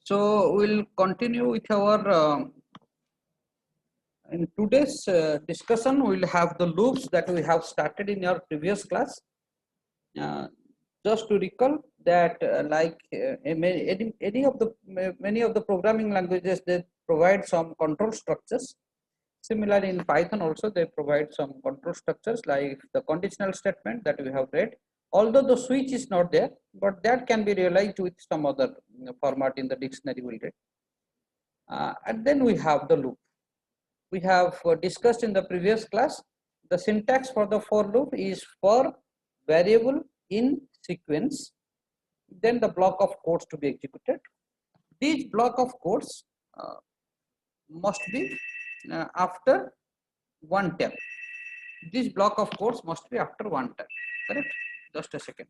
So we'll continue with our in today's discussion. We'll have the loops that we have started in our previous class. Just to recall that, many of the programming languages, they provide some control structures. Similarly, in Python also they provide some control structures like the conditional statement that we have read. Although the switch is not there, but that can be realized with some other format in the dictionary we'll read. And then we have the loop. We have discussed in the previous class, the syntax for the for loop is for variable in sequence, then the block of codes to be executed. These block of codes must be after one tab. This block of codes must be after one tab, correct? Just a second.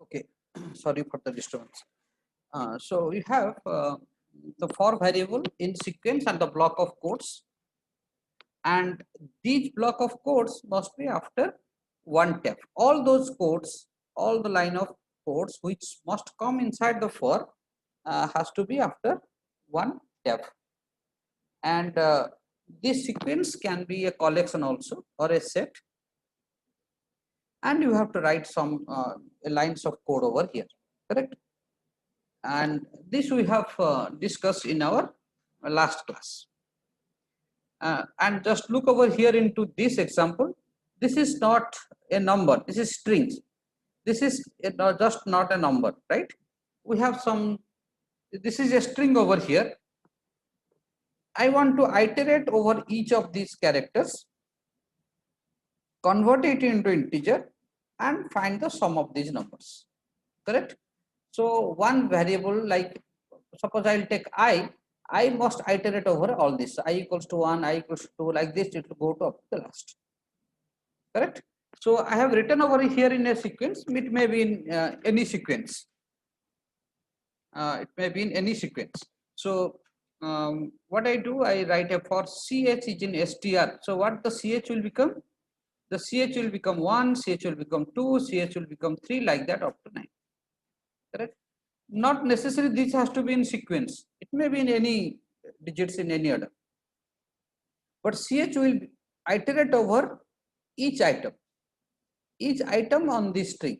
Okay, sorry for the disturbance. So we have the for variable in sequence and the block of codes, and these block of codes must be after one tab. All those codes, all the line of codes which must come inside the for has to be after one tab. And this sequence can be a collection also or a set, and you have to write some lines of code over here, correct? And this we have discussed in our last class. And just look over here into this example. This is not a number, this is strings. This is just not a number, right? We have some, this is a string over here. I want to iterate over each of these characters, convert it into integer, and find the sum of these numbers, correct? So one variable, like suppose I'll take I must iterate over all this. I equals to 1, I equals to 2, like this it will go to up to the last, correct? So I have written over here in a sequence. It may be in any sequence. It may be in any sequence. So what I do, I write a for ch is in str. So what the ch will become? The ch will become 1, ch will become 2, ch will become 3, like that up to 9, correct? Not necessarily this has to be in sequence. It may be in any digits in any order. But ch will iterate over each item on this string.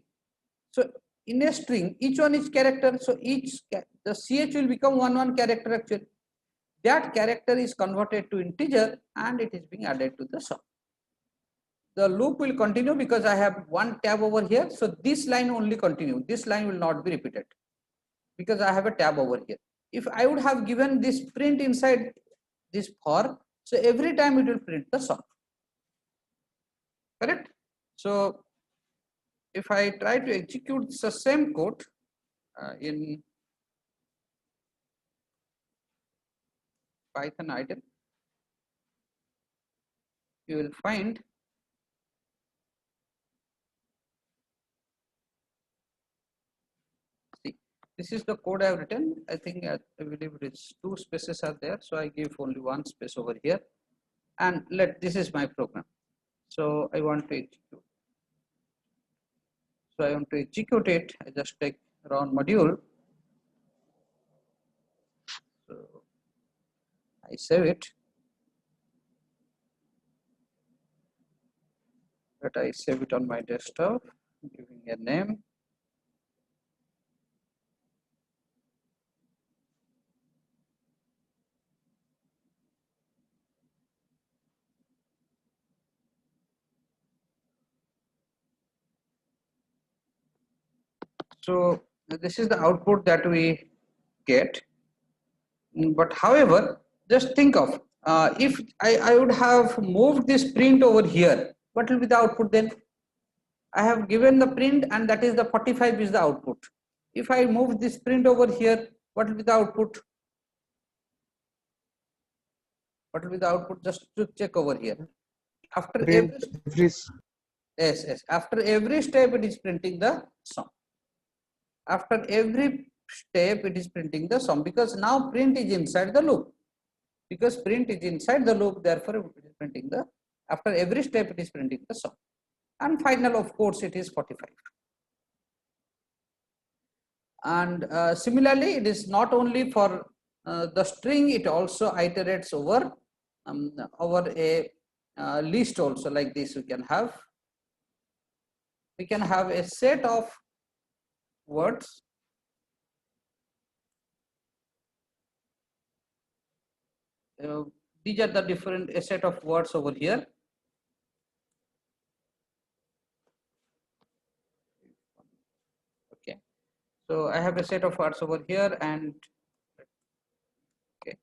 So in a string, each one is character. So the ch will become one character actually. That character is converted to integer and it is being added to the sum. The loop will continue because I have one tab over here. So this line only continue. This line will not be repeated because I have a tab over here. If I would have given this print inside this for, so every time it will print the sum, correct? So if I try to execute the same code in Python idle, you will find this is the code I have written. I think I believe it is 2 spaces are there, so I give only 1 space over here, and this is my program. So I want to execute. So I want to execute it. I just take run module. So I save it. But I save it on my desktop, giving a name. So this is the output that we get. But however, just think of if I would have moved this print over here, what will be the output then? I have given the print, and that is the 45 is the output. If I move this print over here, what will be the output? What will be the output? Just to check over here. After every yes, after every step it is printing the sum. After every step it is printing the sum, because now print is inside the loop. Because print is inside the loop, therefore it is printing the, after every step it is printing the sum. And final, of course, it is 45. And similarly, it is not only for the string, it also iterates over a list also. Like this, we can have a set of words. These are the different a set of words over here. Okay, so I have a set of words over here, and okay,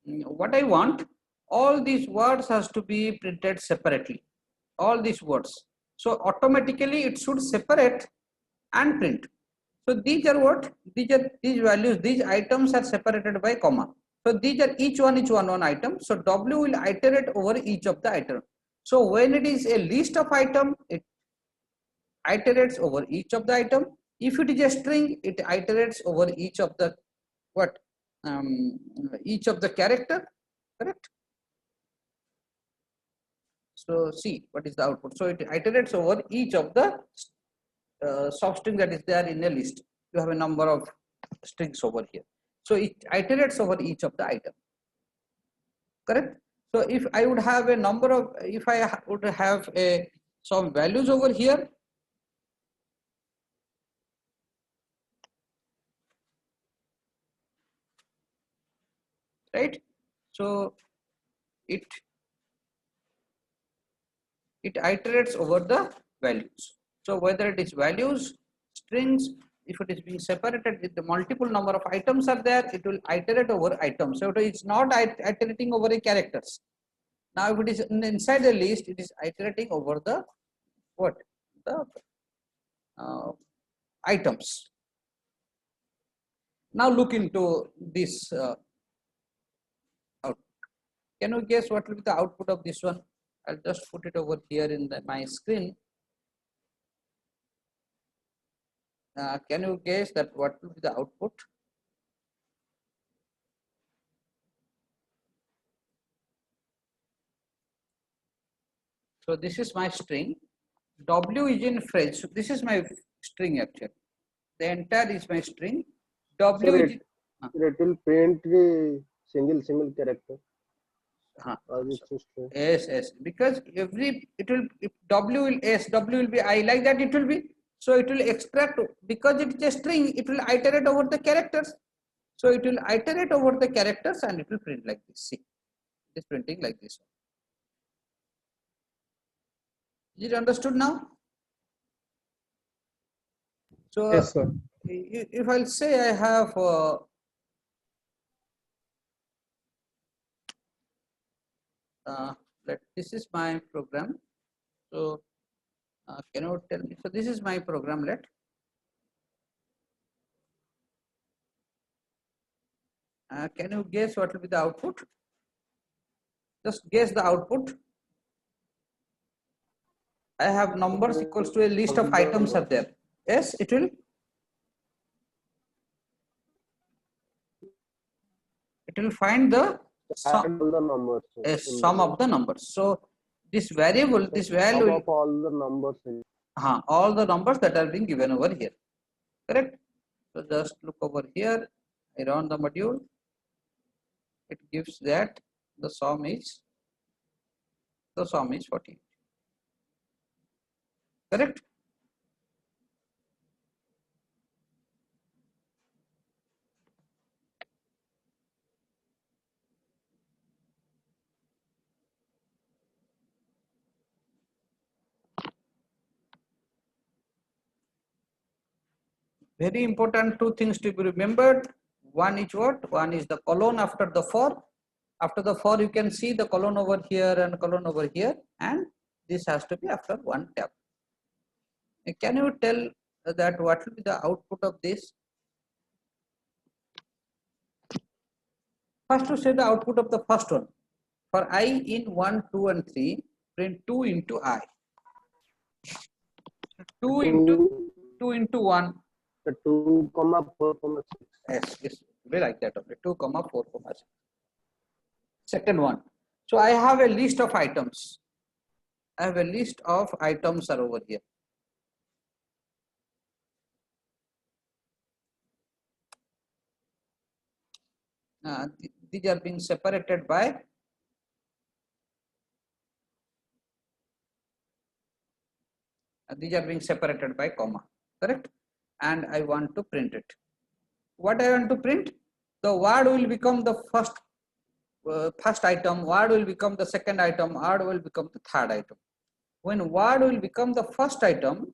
what I want, all these words has to be printed separately. All these words. So automatically it should separate and print. So these are what? These values, these items are separated by comma. So these are each one item. So W will iterate over each of the item. So when it is a list of item, it iterates over each of the item. If it is a string, it iterates over each of the what? Each of the character, correct? So see what is the output. So it iterates over each of the substring that is there in a list. You have a number of strings over here. So it iterates over each of the item. Correct? So if I would have a number of, if I would have some values over here, right? So it iterates over the values. So whether it is values, strings, if it is being separated, if the multiple number of items are there, it will iterate over items. So it is not iterating over a characters. Now if it is inside the list, it is iterating over the what? The items. Now look into this output. Can you guess what will be the output of this one? I'll just put it over here in my screen. Can you guess that what will be the output? So this is my string. W is in French. So this is my string actually. The entire is my string. W so is it will print the single character. Yes, because it will, if W will S, W will be I, like that it will be. So it will extract, because it is a string, it will iterate over the characters. So it will iterate over the characters and it will print like this. See, it is printing like this. Is it understood now? So Yes, sir. If I'll say I have this is my program. So can you tell me? So this is my program. Can you guess what will be the output? Just guess the output. I have numbers equals to a list of items are there. Yes, it will. it will find the Add all the numbers. sum of the numbers. So this variable, this value, Sum of all the numbers. all the numbers that are being given over here. Correct? So just look over here. I run the module. It gives that the sum is 48. Correct? Very important two things to be remembered. One is what? One is the colon after the for. After the for, you can see the colon over here and colon over here, and this has to be after one tab. Can you tell that what will be the output of this? First, to say the output of the first one. For I in 1, 2, and 3, print 2 into I. 2 into 1. 2, 4, 6. Yes, yes, be like that only. 2, 4, 6. Second one. So I have a list of items. I have a list of items are over here. These are being separated by comma, correct? And I want to print it. What I want to print? The word will become the first item, word will become the second item, word will become the third item. When word will become the first item,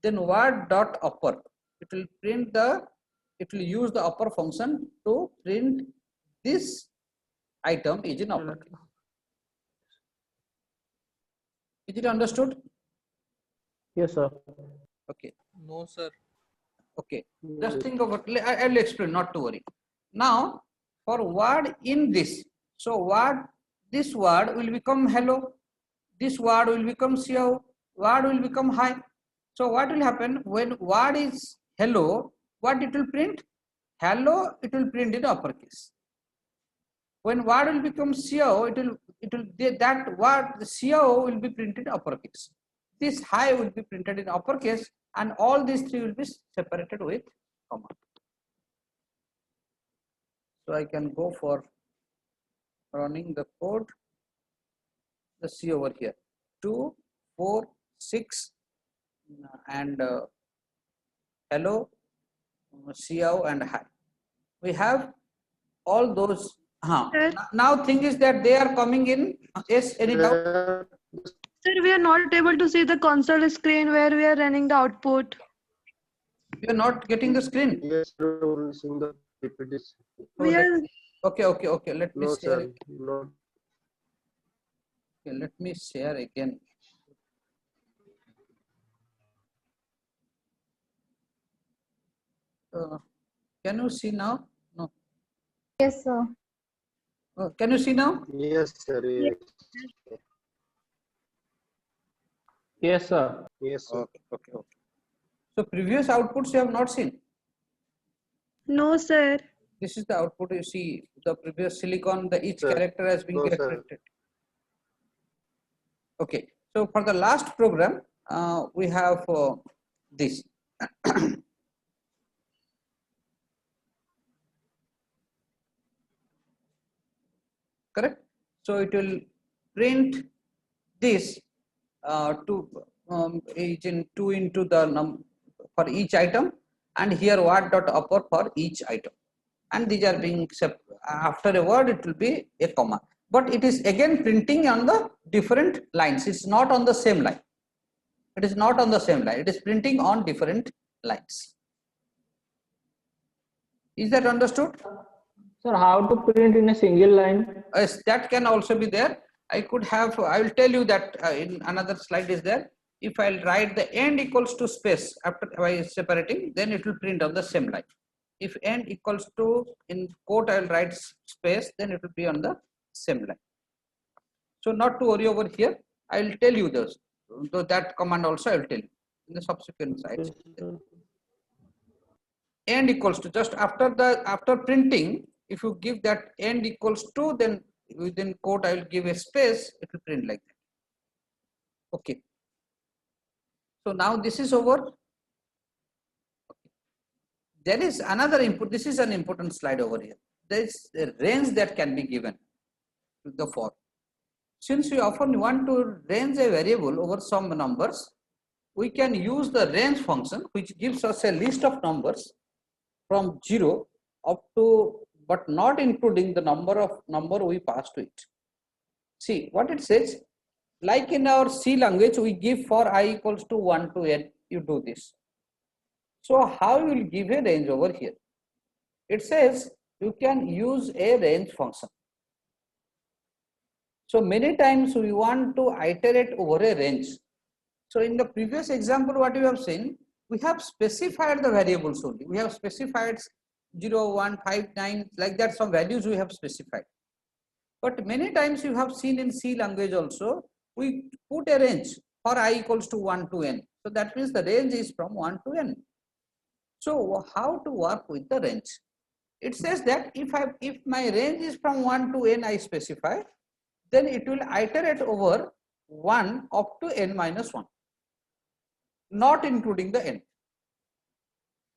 then word dot upper, it will use the upper function to print this item is in uppercase. Is it understood? Yes, sir. Okay. No, sir. Okay. Just think of it. I will explain, not to worry. Now, for word in this, so this word will become hello. This word will become CO. Word will become hi. So what will happen when word is hello? What it will print? Hello. It will print in uppercase. When word will become CO, that word the CO will be printed uppercase. This hi will be printed in uppercase, and all these three will be separated with comma. So I can go for running the code. The C over here 2, 4, 6, and hello, CO, and hi. We have all those. Now thing is that they are coming in. Yes, any doubt? Sir, we are not able to see the console screen where we are running the output. You are not getting the screen. Yes, we're seeing the PPTs. Okay. Let me share. Sir, no. Okay, let me share again. Can you see now? No. Yes, sir. Can you see now? Yes, sir. Yes. Yes, sir. Yes, sir. Okay. So previous outputs you have not seen. No, sir. This is the output you see. The previous silicon, each Sir. character has been No, get sir. printed. Okay. So for the last program, we have this. Correct. So it will print this is in 2 into the for each item, and here word dot upper for each item, and these are being after a word it will be a comma, but it is again printing on the different lines. It's not on the same line. It is not on the same line. It is printing on different lines. Is that understood? Sir, how to print in a single line? Yes, that can also be there. I will tell you that in another slide is there. If I'll write the end equals to space after by separating, then it will print on the same line. If end equals to, in quote I will write space, then it will be on the same line. So not to worry over here. I will tell you those. So that command also I will tell you in the subsequent slides. End equals to, just after printing, If you give that end equals 2, then within quote I will give a space, it will print like that. Okay. So now this is over. There is another input. This is an important slide over here. There is a range that can be given to the for. Since we often want to range a variable over some numbers, we can use the range function, which gives us a list of numbers from 0 up to, but not including the number we pass to it. See what it says. Like in our C language, we give for I equals to 1 to n. You do this. So how you will give a range over here? It says you can use a range function. So many times we want to iterate over a range. So in the previous example, what you have seen, we have specified the variables only. We have specified 0, 1, 5, 9, like that some values we have specified. But many times you have seen in C language also, we put a range for I equals to 1 to n. So that means the range is from 1 to n. So how to work with the range? It says that if my range is from 1 to n I specify, then it will iterate over 1 up to n minus 1, not including the n.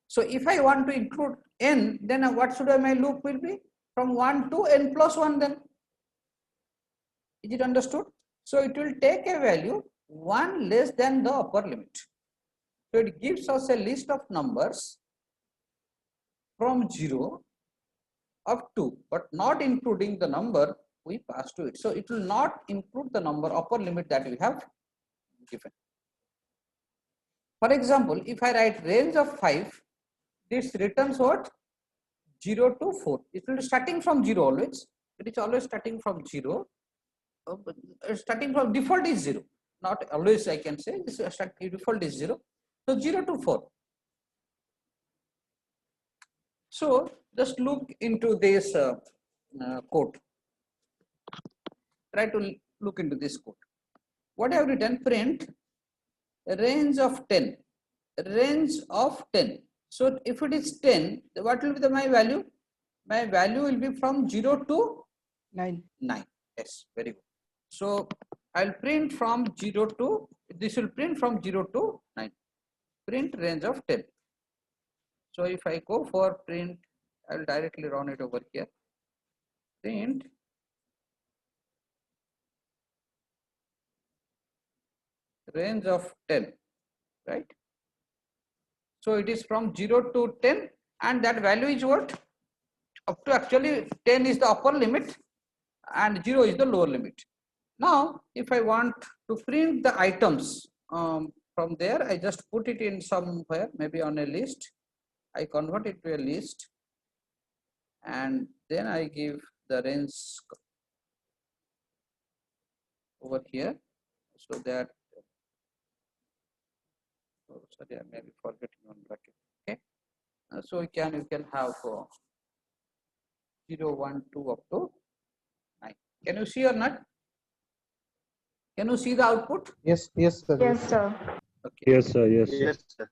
So if I want to include n, then what should my loop will be? From 1 to n plus 1 then. Is it understood? So it will take a value 1 less than the upper limit. So it gives us a list of numbers from 0 up to, but not including the number we pass to it. So it will not include the number upper limit that we have given. For example, if I write range of 5, this returns what? 0 to 4. It will be starting from 0 always. It is always starting from 0. Starting from default is 0. Not always I can say, this default is 0. So 0 to 4. So just look into this code. Try to look into this code. What I have written, print range of 10. Range of 10. So if it is 10, what will be my value? My value will be from 0 to 9. Yes, very good. So I'll print from 0 to, this will print from 0 to 9. Print range of 10. So if I go for print, I'll directly run it over here. Print range of 10, right? So it is from 0 to 10, and that value is what? Up to, actually 10 is the upper limit and 0 is the lower limit. Now if I want to print the items from there, I just put it in somewhere, maybe on a list. I convert it to a list and then I give the range over here, so that, oh, sorry, I may be forgetting one bracket. Okay, so you can have 0, 1, 2 up to 9. Can you see or not? Can you see the output? Yes, sir. Yes, sir. Okay. Yes, sir. Yes, sir. Yes, sir.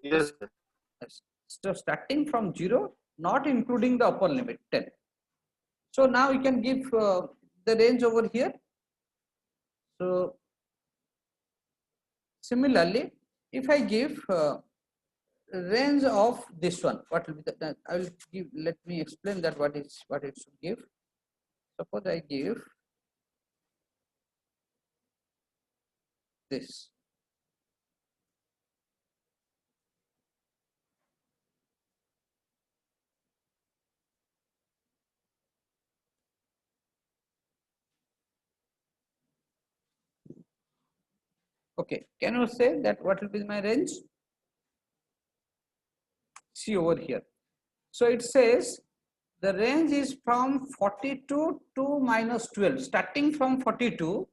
Yes, sir. Yes. So starting from 0, not including the upper limit 10. So now you can give the range over here. So similarly, if I give range of this one, what will be the, I will give, let me explain that what it should give. Suppose I give this. Okay, can you say that what will be my range? See over here. So it says the range is from 42 to minus 12, starting from 42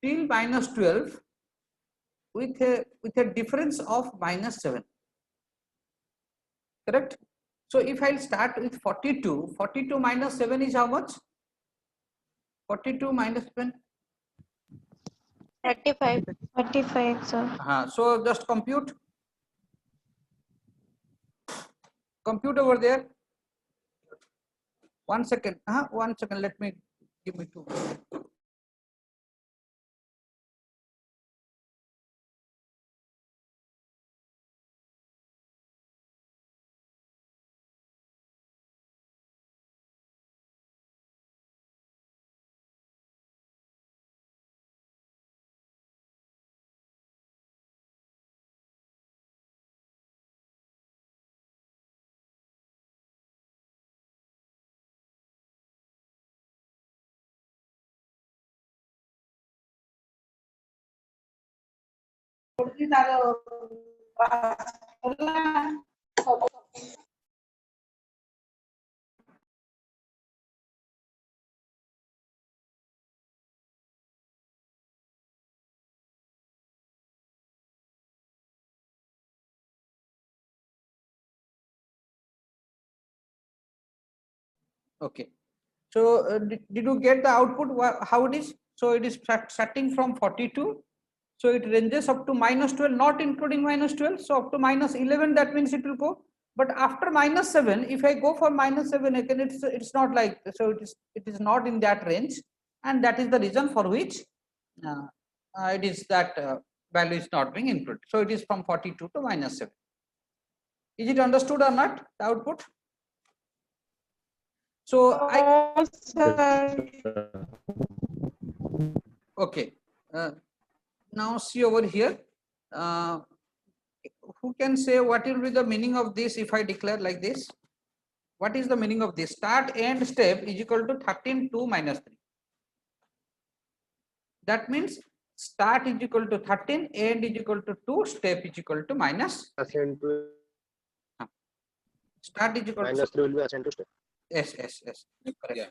till minus 12 with a difference of minus 7. Correct? So if I start with 42 minus 7 is how much? 42 minus 7. 35, sir. So just compute. compute over there. 1 second. 1 second. Let me give me 2. Okay. So did you get the output? How it is? So it is starting from 42. So it ranges up to -12, not including -12. So up to -11, that means it will go. But after -7, if I go for -7 again, it's not like, so it is not in that range, and that is the reason for which it is that value is not being included. So it is from 42 to -7. Is it understood or not, the output? So okay. Now see over here. Who can say what will be the meaning of this if I declare like this? What is the meaning of this? Start end step is equal to 13 2 minus 3. That means start is equal to 13, end is equal to 2, step is equal to minus. Assigned to Start is equal minus to 3 will be assigned to step. yes. Correct. Yeah.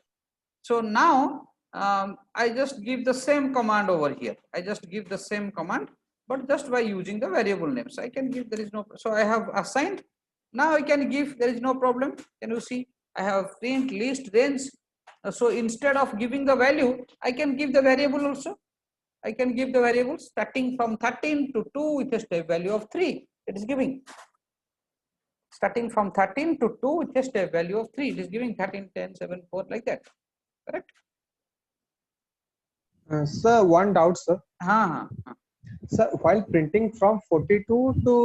So now I just give the same command over here. I just give the same command, but just by using the variable names. I can give, there is no, so I have assigned. Now I can give, there is no problem. Can you see? I have print list range. So instead of giving the value, I can give the variable also. I can give the variable starting from 13 to 2 with a step value of 3. It is giving. Starting from 13 to 2 with a step value of 3. It is giving 13, 10, 7, 4 like that. Correct? Sir, one doubt, sir. Sir, while printing from 42 to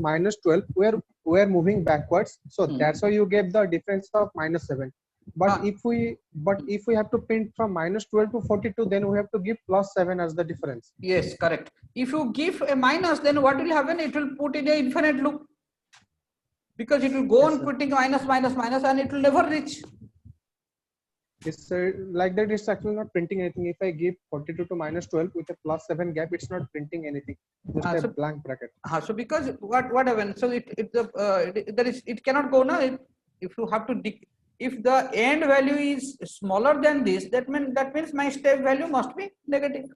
-12, we're moving backwards. So that's why you gave the difference of -7. But if we have to print from -12 to 42, then we have to give +7 as the difference. Yes, correct. If you give a minus, then what will happen? It will put in an infinite loop, because it will go on putting minus, and it will never reach. Yes, sir. Like that, it's actually not printing anything. If I give 42 to -12 with a +7 gap, it's not printing anything. Just a blank bracket. So because what happens? So it cannot go now. If you have to if the end value is smaller than this, that means my step value must be negative.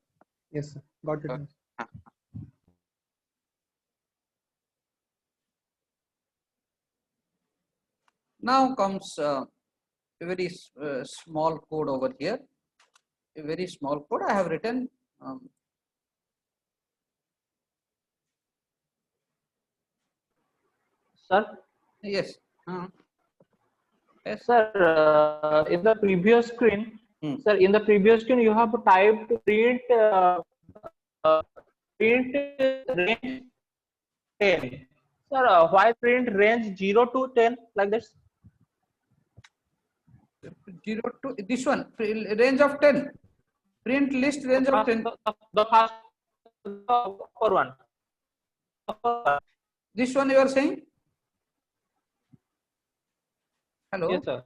Yes, sir. Got it. Now comes a very small code over here. A very small code I have written. Sir? Yes. Yes. Sir, in the previous screen, sir, in the previous screen, you have typed print print range 10. Sir, why print range 0 to 10 like this? 0 to this one, range of 10. Print list range of 10. The first upper one. This one you are saying? Hello? Yes, sir.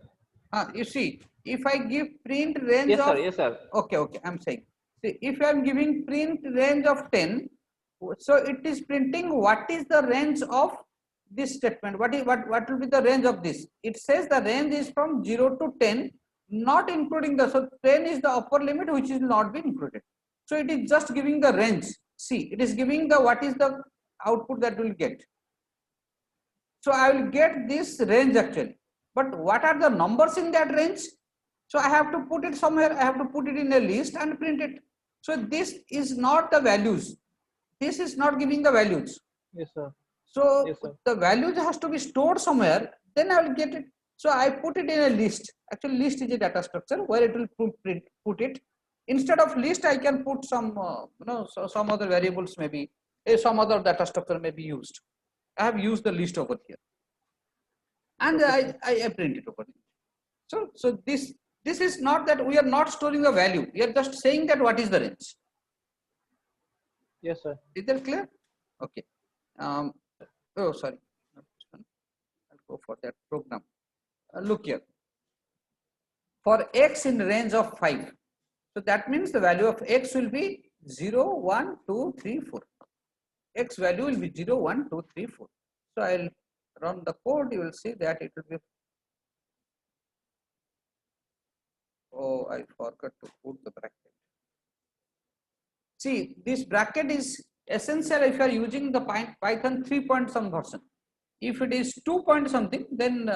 You see, if I give print range yes, of... Sir, yes, sir. Okay, I'm saying. See, if I am giving print range of 10, so it is printing what is the range of this statement. What will be the range of this? It says the range is from 0 to 10, not including the, so 10 is the upper limit which is not being included. So it is just giving the range. See, it is giving the what is the output that will get. So I will get this range actually. But what are the numbers in that range? So I have to put it somewhere. I have to put it in a list and print it. So this is not the values. This is not giving the values. Yes, sir. So yes, sir. the values has to be stored somewhere. then I will get it. So I put it in a list. Actually, list is a data structure where it will put it. Instead of list, I can put some so some other variables, maybe some other data structure may be used. I have used the list over here, and I print it over here. So this is not that we are not storing a value. We are just saying that what is the range. Yes, sir. Is that clear? Okay. Oh, sorry. I'll go for that program. Look here. For x in range of 5, so that means the value of x will be 0, 1, 2, 3, 4. X value will be 0, 1, 2, 3, 4. So I'll run the code. You will see that it will be. Oh, I forgot to put the bracket. See, this bracket is essential if you are using the Python 3 point some version. If it is 2 point something, then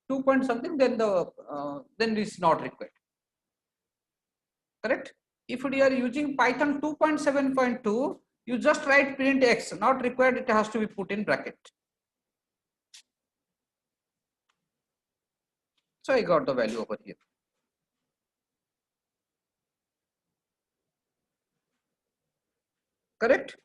2 point something, then then it's not required. Correct? If you are using Python 2.7.2, you just write print x, not required. It has to be put in bracket. So I got the value over here. Correct?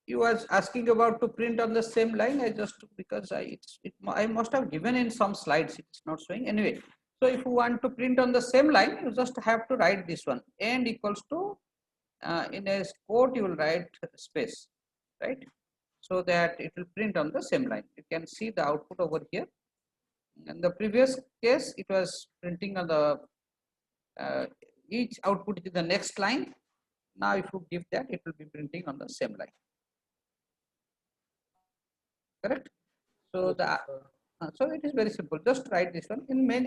You was asking about to print on the same line. I just, because I must have given in some slides, it's not showing anyway. So if you want to print on the same line, you just have to write this one, and equals to in a quote you will write space, right? So that it will print on the same line. You can see the output over here. In the previous case, it was printing on the each output is the next line. Now if you give that, it will be printing on the same line. Correct? So so it is very simple. Just write this one.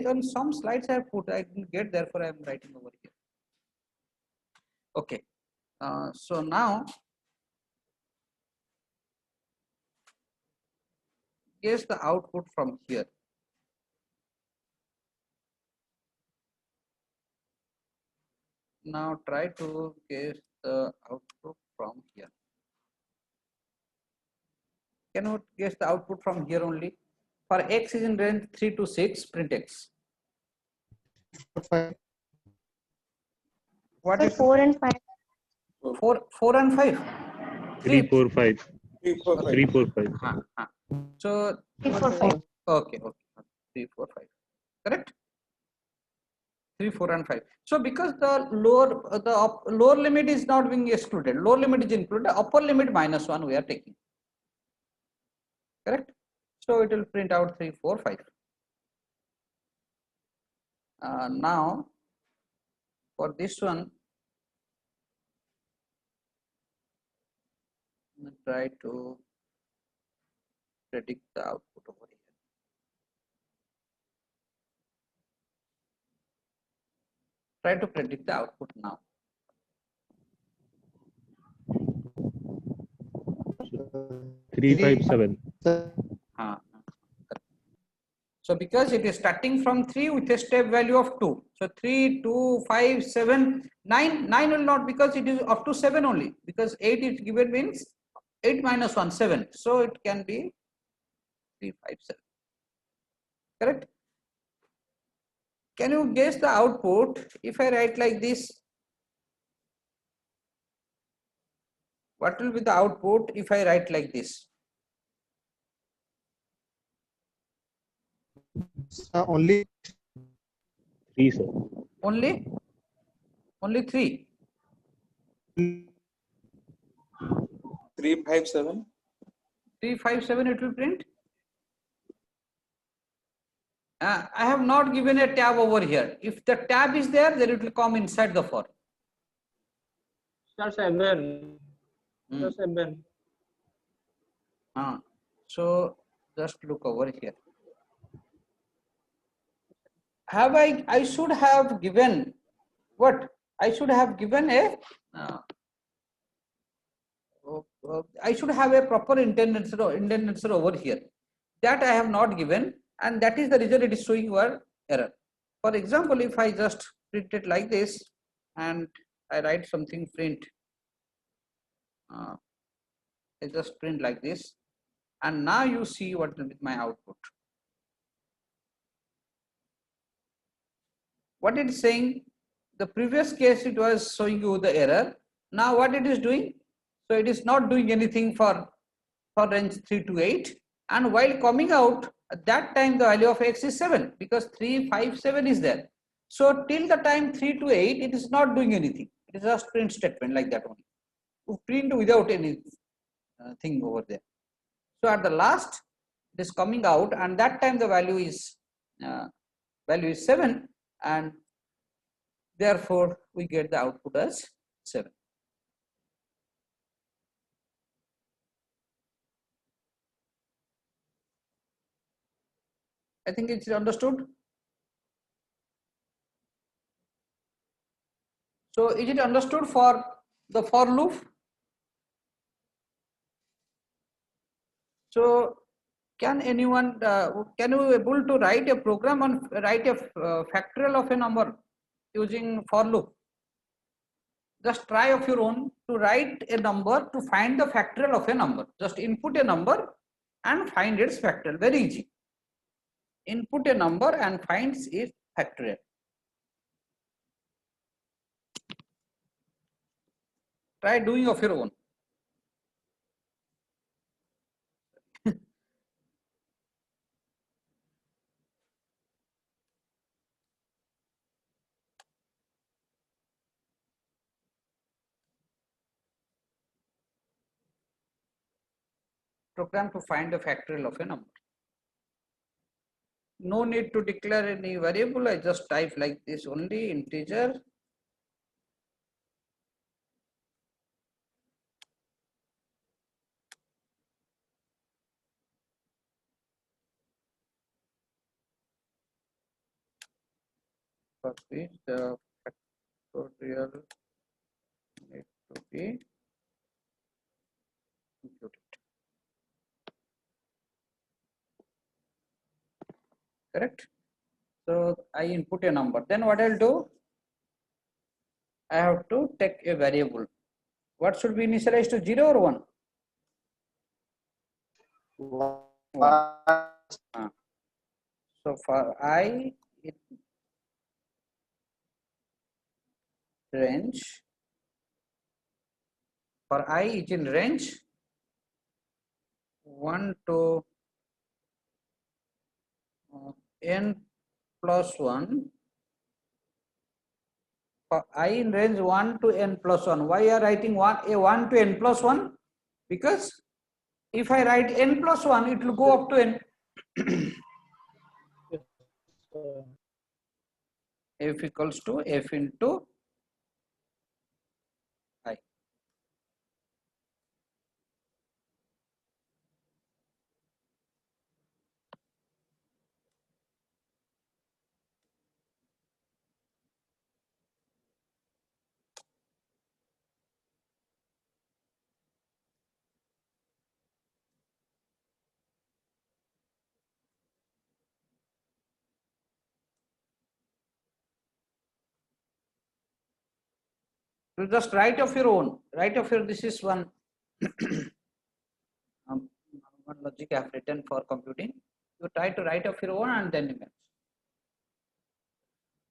On some slides I have put, I didn't get, therefore I am writing over here. Okay. So now guess the output from here. Now try to guess the output from here. Can you guess the output from here only? For x is in range 3 to 6, print x. 5. What is 4 and 5. 4 and 5? 3, 4, 5. 3, 4, 5. So 3, 4, 5. okay. 3, 4, 5. Correct? 3, 4, and 5. So because the lower limit is not being excluded, lower limit is included, upper limit -1 we are taking. Correct? So it will print out 3, 4, 5. Now for this one, try to predict the output over here. Try to predict the output now. Three, 5, 7. So because it is starting from 3 with a step value of 2. So 3, 2, 5, 7, 9. 9 will not, because it is up to 7 only. Because 8 is given means 8 minus 1, 7. So it can be 3, 5, 7. Correct? Can you guess the output if I write like this? What will be the output if I write like this? Only 3, sir. Only 3. 3, 5, 7. 3, 5, 7 it will print. I have not given a tab over here. If the tab is there, then it will come inside the for. Sir, 7. Sir, 7. So just look over here. Have I should have given what? I should have given a I should have a proper indentation over here. That I have not given, and that is the reason it is showing your error. For example, if I just print it like this and I write something print. I just print like this, and now you see what is my output. What it is saying, the previous case it was showing you the error. Now what it is doing? So it is not doing anything for range 3 to 8, and while coming out at that time the value of x is 7 because 3, 5, 7 is there. So till the time 3 to 8 it is not doing anything. It is just print statement like that only. You print without any thing over there. So at the last it is coming out, and that time the value is 7, and therefore we get the output as 7. I think it's understood. So is it understood for the for loop? So can anyone can you able to write a program on write a factorial of a number using for loop? Just try of your own to write a number to find the factorial of a number. Just input a number and find its factorial. Very easy. Input a number and finds its factorial. Try doing of your own. Program to find the factorial of a number. No need to declare any variable. I just type like this only, integer. For which the factorial need to be computed. Correct? So I input a number. Then what I'll do? I have to take a variable. What should be initialized to 0 or 1? 1. So for I in range, for I is in range 1 to n plus 1. For I in range 1 to n plus 1. Why are writing 1 to n plus 1? Because if I write n plus 1, it will go up to n. F equals to f into I. You just write of your own. Write of your, this is one, one logic I have written for computing. You try to write of your own and then you can.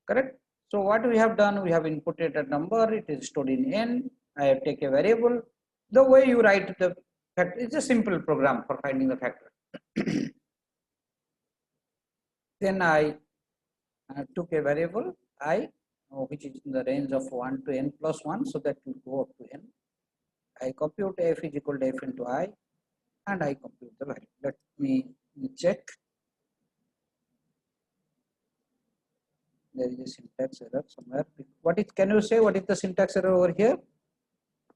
Correct? So what we have done, we have inputted a number, it is stored in n. I have take a variable. The way you write the factor, it's a simple program for finding the factor. Then I took a variable I, which is in the range of 1 to n plus 1, so that will go up to n. I compute f is equal to f into I, and I compute the value. Let me check. There is a syntax error somewhere. What is? Can you say what is the syntax error over here?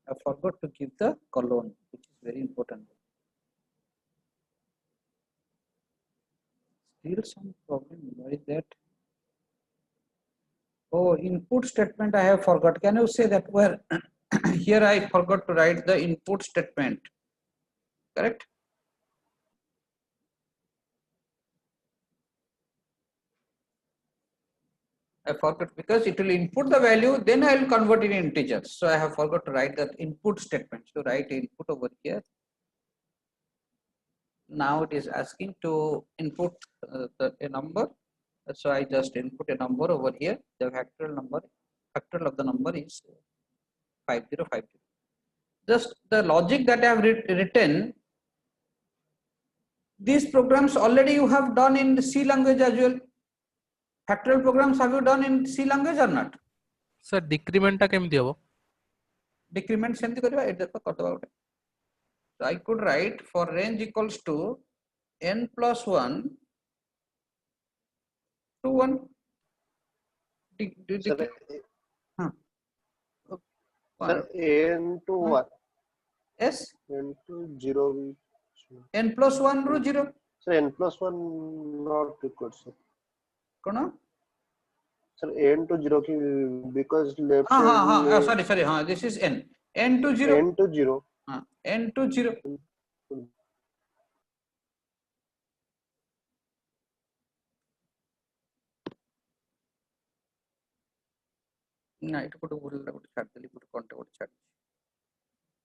I forgot to give the colon, which is very important. Still some problem. Why is that? Oh, input statement I have forgot. Can you say that where? Here I forgot to write the input statement. Correct? I forgot because it will input the value, then I will convert it in integers. So I have forgot to write that input statement. So write input over here. Now it is asking to input a number. So I just input a number over here. The factorial of the number is 5050. Just the logic that I have written, these programs already you have done in C language as well. Factorial programs have you done in C language or not? Sir, decrement ta kemti hobo? Decrement semti kariba et dekho kota about. So I could write for range equals to n plus 1 to 1. Sir, Sir, n to 1. Yes. N to 0. N plus 1 ru 0. Sir, n plus 1 not required, sir. Kono? Sir, n to 0 ki because left sorry, this is n. N to 0. N to 0. N to 0.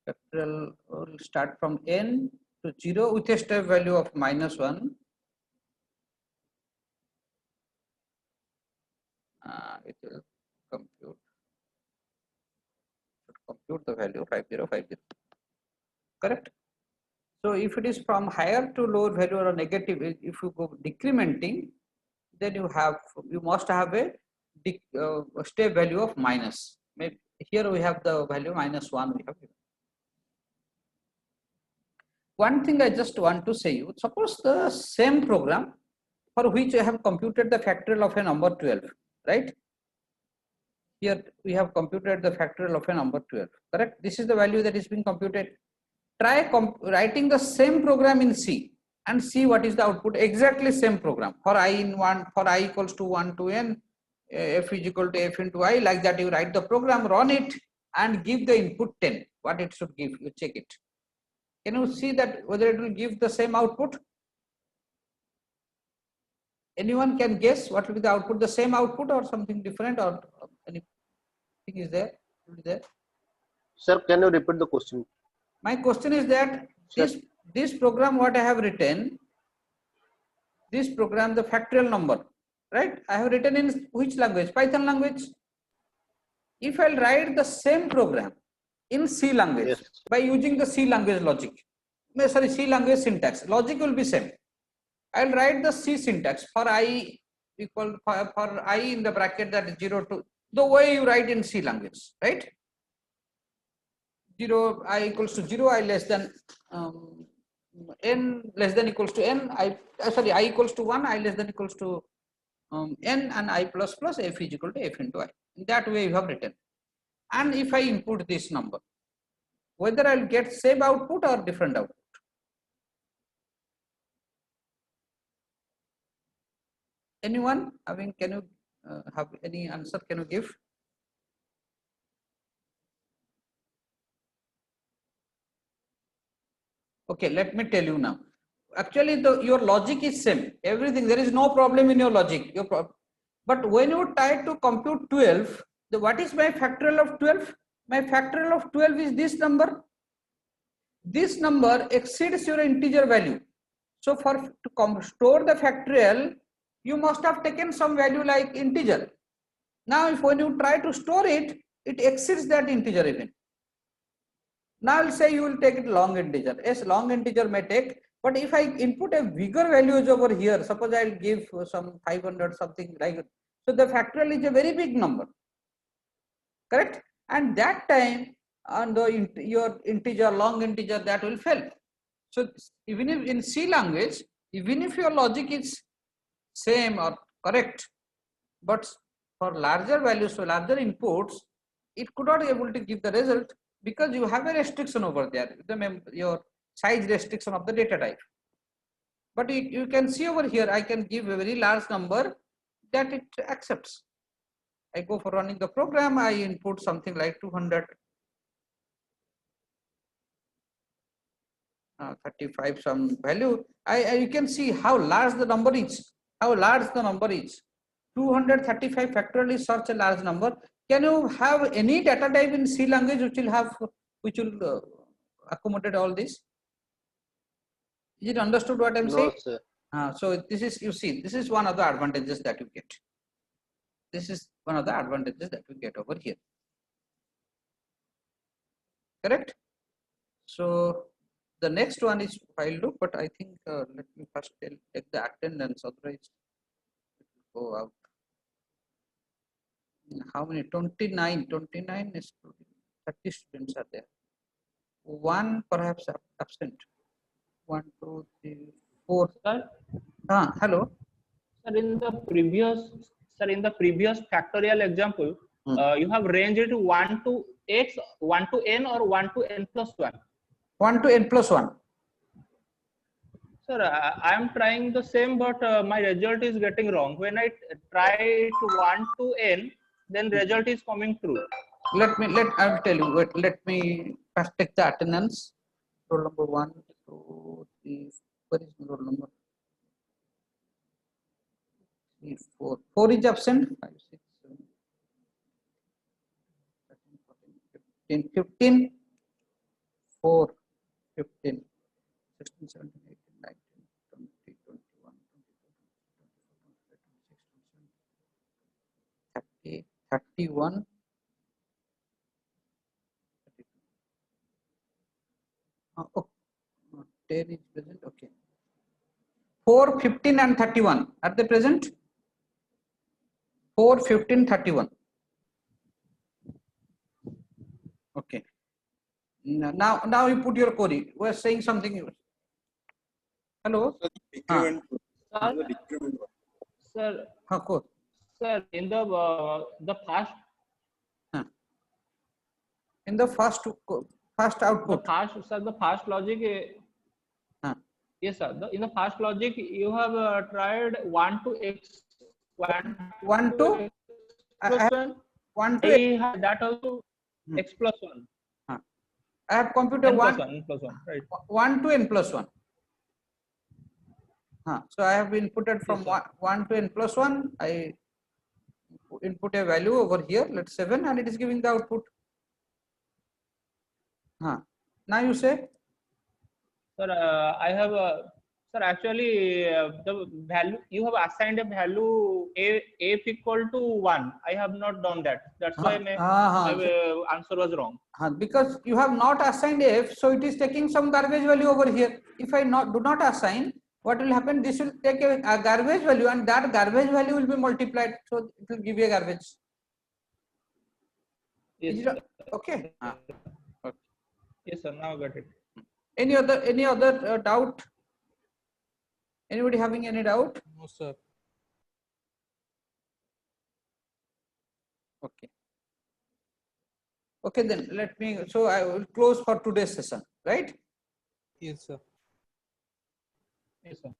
Factorial will start from n to 0 with a step value of -1. It will compute the value 5050. Correct. So if it is from higher to lower value or negative, if you go decrementing, then you must have a step value of minus. Maybe here we have the value -1 we have given. One thing I just want to say you, suppose the same program for which I have computed the factorial of a number 12, right? Here we have computed the factorial of a number 12, correct? This is the value that is being computed. Try writing the same program in C and see what is the output. Exactly same program for I in 1, for I equals to 1 to n, f is equal to f into I, like that you write the program, run it and give the input 10. What it should give, you check it. Can you see that whether it will give the same output? Anyone can guess what will be the output, the same output or something different, or anything is there? Sir, can you repeat the question? My question is that this program what I have written, this program, the factorial number, right? I have written in which language? Python language. If I'll write the same program in C language, yes, by using the C language logic, C language syntax, logic will be same. I'll write the C syntax for I equal for I in the bracket that is 0 to the way you write in C language, right? 0 I equals to 0, I less than n less than equals to n, I equals to 1, I less than equals to n, and I plus f is equal to f into I. In that way you have written. And if I input this number, whether I'll get same output or different output. Anyone having, can you have any answer, can you give? Okay, let me tell you now. Actually, your logic is same. Everything, there is no problem in your logic. But when you try to compute 12, what is my factorial of 12? My factorial of 12 is this number. This number exceeds your integer value. So to store the factorial, you must have taken some value like integer. Now, if when you try to store it, it exceeds that integer even. Now I'll say you will take it long integer. Yes, long integer may take, but if I input a bigger values over here, suppose I'll give some 500 something like it. So the factorial is a very big number, correct? And that time on your integer, long integer, that will fail. So even if in C language, even if your logic is same or correct, but for larger values, so larger inputs, it could not be able to give the result because you have a restriction over there, your size restriction of the data type. But you can see over here, I can give a very large number that it accepts. I go for running the program, I input something like 235 some value. You can see how large the number is. How large the number is. 235 factorial is such a large number. Can you have any data type in C language which will accommodate all this? Is it understood what I'm saying? No, sir. So this is, you see, this is one of the advantages that you get. This is one of the advantages that you get over here. Correct? So the next one is while loop, but I think let me first take the attendance, otherwise it will go out. How many? 29 is 30 students are there. One perhaps absent. 1, 2, 3, 4. Sir, Hello. sir, in the previous factorial example, you have ranged 1 to x, 1 to n, or 1 to n plus 1. 1 to n plus 1. Sir, I am trying the same, but my result is getting wrong. When I try it 1 to n, then result is coming true. I'll tell you. Wait, let me first take the attendance. Roll number 1, 2, 3. Where is roll number? 3, 4. 4 is absent. 5, 6, 7, 13, 14, 15. 4, 15, 16, 17, 18, 19, 20, 21, 22, 30, 31. 10 is present. Okay. 4, 15 and 31 are they present? 4, 15, 31. Okay. Now you put your query. We are saying something. Hello. Decrement. Sir, Cool. sir, in the first. In the first output. The first logic. Yes, sir. In the first logic, you have tried 1 to x. 1 to x plus 1. 1 to x. That also x plus 1. I have computed 1 plus 1, right? 1 to n plus 1. So I have inputted from 1 to n plus 1. I input a value over here, let's 7, and it is giving the output. Now you say? Sir, I have sir, actually the value you have assigned a value f equal to 1. I have not done that. That's why my answer was wrong. Because you have not assigned f, so it is taking some garbage value over here. If I do not assign, what will happen? This will take a garbage value, and that garbage value will be multiplied, so it will give you a garbage. Yes, okay. Yes, sir. Now I got it. Any other doubt? Anybody having any doubt? No, sir. Okay. Okay, then let me. So I will close for today's session, right? Yes, sir. Yes, sir.